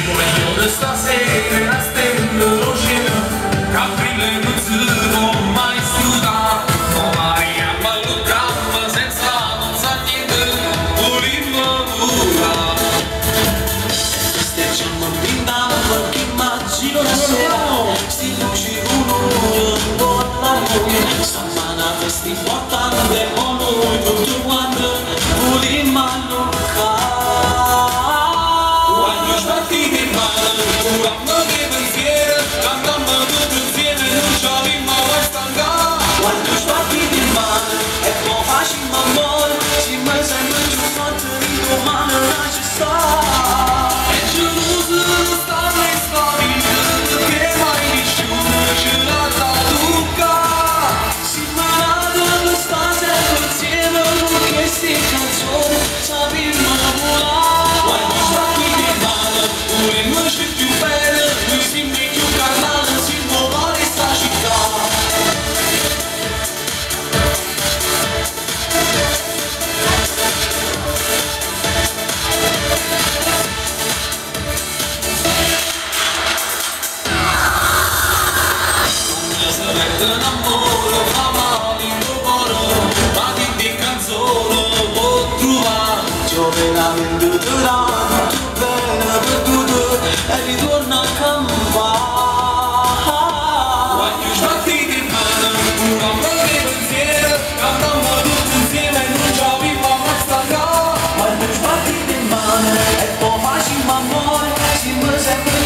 Come io de stasera stendo lo cielo, che aprile non si può mai sudare. Oh Maria, ma lo campo senza non sa niente, volimmo volare. Stiamo brindando che immagino la sera, sti luci volando all'aria, stamana vesti portando e noi tutto quanto volimmo allocare. Quando sbattite in mano, curando che pensiero, cantando tutti insieme, non ci avevamo mai stancato. Quando sbattite in mano e poi facciamo amore, ci mai sempre più forte di domani non ci sta. E geloso sta le storie, che mai vissuto ce l'ha da toccare. Si mangiano stasera insieme che sti canzoni sappiamo volare. Quando sbattite in mano, pure noi c'è più belle, noi siamo più carnali, si muove sta città. Un amore, mamma, in tuo cuore, ma che di canzone può trovare? Giovedì tutto bene per tutto e ritorna a campare. Quando sbattite in mano, un amore di pensiero, cantiamo tutti insieme, non ci avevamo mai stancato. Quando sbattite in mano e poi facciamo amore, si mi sembra